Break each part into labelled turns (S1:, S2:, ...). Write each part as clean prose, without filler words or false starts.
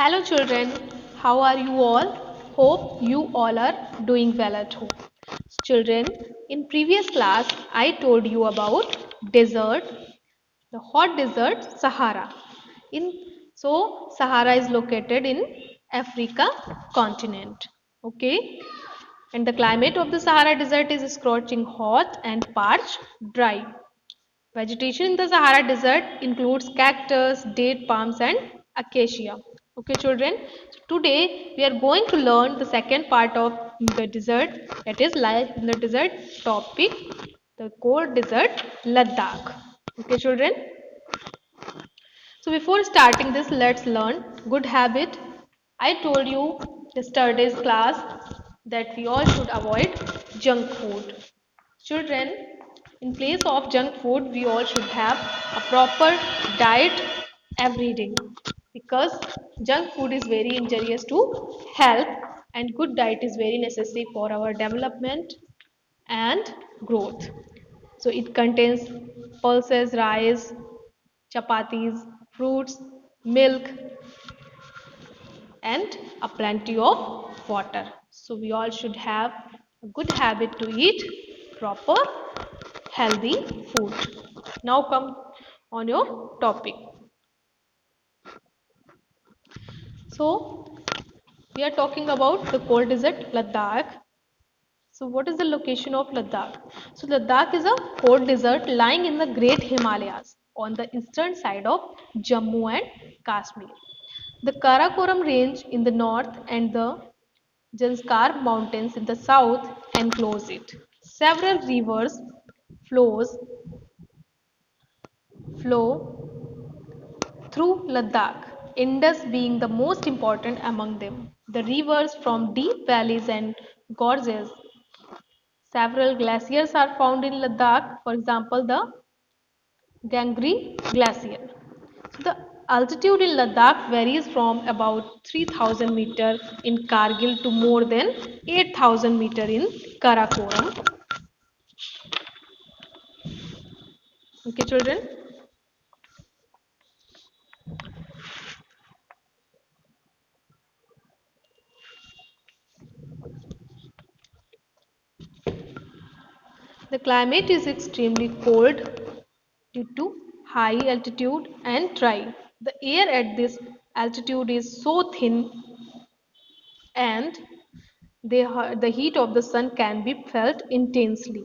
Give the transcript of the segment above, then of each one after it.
S1: Hello children, how are you all? Hope you all are doing well at home. Children, in previous class I told you about desert, the hot desert Sahara. In Sahara is located in Africa continent. Okay? And the climate of the Sahara desert is scorching hot and parched dry. Vegetation in the Sahara Desert includes cactus, date palms, and acacia. Okay, children. So today we are going to learn the second part of the desert, that is life in the desert topic, the cold desert, Ladakh. Okay, children. So before starting this, let's learn good habit. I told you yesterday's class that we all should avoid junk food. Children, in place of junk food, we all should have a proper diet every day because junk food is very injurious to health and good diet is very necessary for our development and growth. So it contains pulses, rice, chapatis, fruits, milk, and a plenty of water. So we all should have a good habit to eat proper healthy food. Now come on your topic. So we are talking about the cold desert Ladakh. So what is the location of Ladakh? So Ladakh is a cold desert lying in the Great Himalayas on the eastern side of Jammu and Kashmir. The Karakoram range in the north and the Zanskar mountains in the south enclose it. Several rivers flows flow through Ladakh, Indus being the most important among them. The rivers from deep valleys and gorges. Several glaciers are found in Ladakh, for example, the Gangri Glacier. So the altitude in Ladakh varies from about 3000 meter in Kargil to more than 8000 meter in Karakoram. Okay, children. The climate is extremely cold due to high altitude and dry. The air at this altitude is so thin and the heat of the sun can be felt intensely.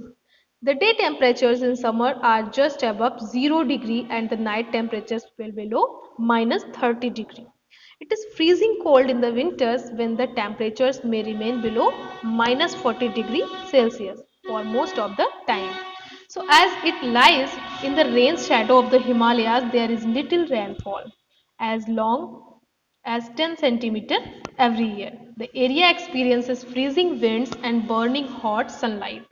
S1: The day temperatures in summer are just above 0 degree and the night temperatures well below minus 30 degree. It is freezing cold in the winters when the temperatures may remain below minus 40 degree Celsius for most of the time. So as it lies in the rain shadow of the Himalayas, there is little rainfall as long as 10 centimeter every year. The area experiences freezing winds and burning hot sunlight.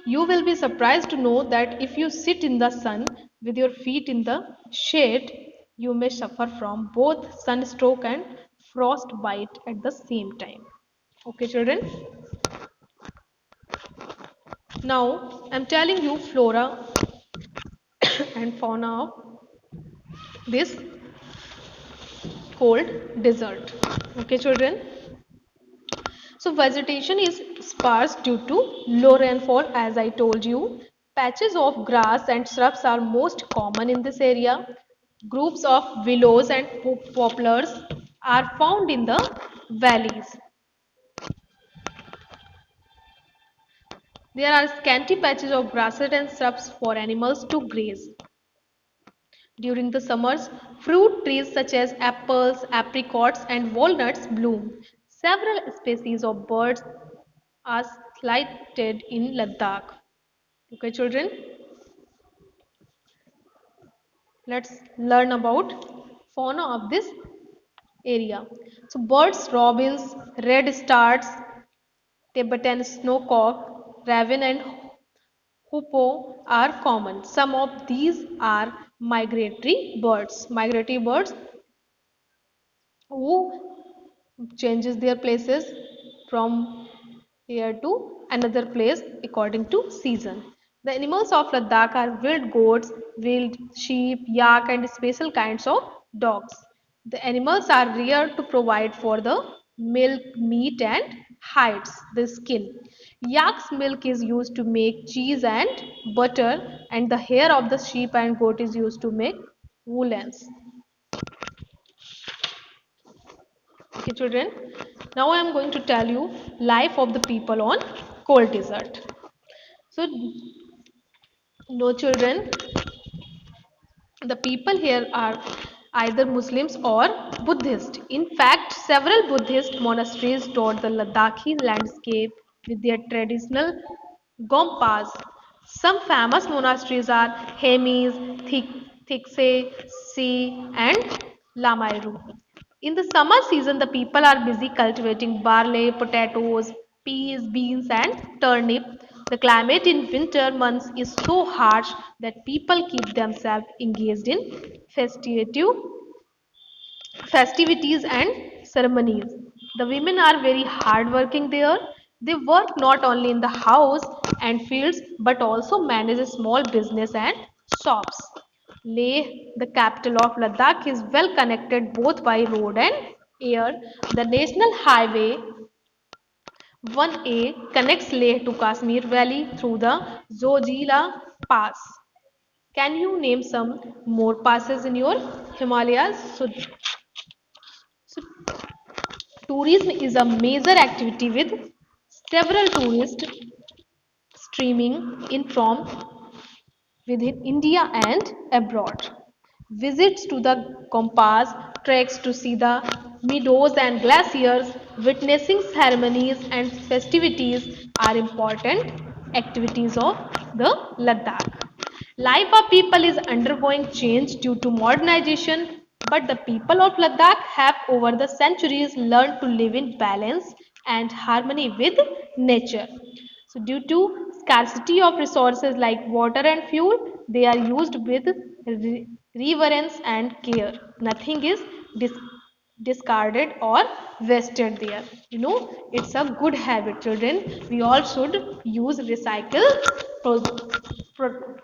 S1: You will be surprised to know that if you sit in the sun with your feet in the shade, you may suffer from both sunstroke and frostbite at the same time. Okay, children? Now, I'm telling you flora and fauna of this cold desert. Okay, children? So vegetation is sparse due to low rainfall, as I told you. Patches of grass and shrubs are most common in this area. Groups of willows and poplars are found in the valleys. There are scanty patches of grasses and shrubs for animals to graze. During the summers, fruit trees such as apples, apricots, and walnuts bloom. Several species of birds are sighted in Ladakh. Okay, children, let's learn about fauna of this area. So, birds, robins, red stars, Tibetan snowcock, raven, and hoopoe are common. Some of these are migratory birds. Migratory birds who changes their places from here to another place according to season. The animals of Ladakh are wild goats, wild sheep, yak, and special kinds of dogs. The animals are reared to provide for the milk, meat, and hides, the skin. Yak's milk is used to make cheese and butter, and the hair of the sheep and goat is used to make woolens. Okay, children. Now I am going to tell you life of the people on cold desert. So, no children, the people here are either Muslims or Buddhist. In fact, several Buddhist monasteries dot the Ladakhi landscape with their traditional gompas. Some famous monasteries are Hemis, Thikse, Si, and Lamairu. In the summer season, the people are busy cultivating barley, potatoes, peas, beans, and turnip. The climate in winter months is so harsh that people keep themselves engaged in festivities and ceremonies. The women are very hardworking there. They work not only in the house and fields but also manage a small business and shops. Leh, the capital of Ladakh, is well connected both by road and air. The National Highway 1A connects Leh to Kashmir Valley through the Zojila Pass. Can you name some more passes in your Himalayas? So tourism is a major activity with several tourists streaming in from within India and abroad. Visits to the Compass, treks to see the meadows and glaciers, witnessing ceremonies and festivities are important activities of the Ladakh. Life of people is undergoing change due to modernization, but the people of Ladakh have over the centuries learned to live in balance and harmony with nature. So, due to scarcity of resources like water and fuel, they are used with reverence and care. Nothing is discarded or wasted there. It's a good habit, children. We all should use recycle pro-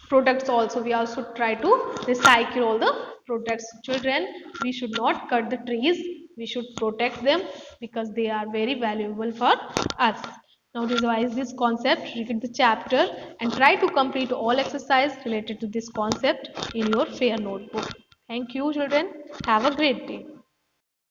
S1: products also. We also try to recycle all the products. Children, we should not cut the trees. We should protect them because they are very valuable for us. Now revise this concept, read the chapter and try to complete all exercise related to this concept in your fair notebook. Thank you children. Have a great day.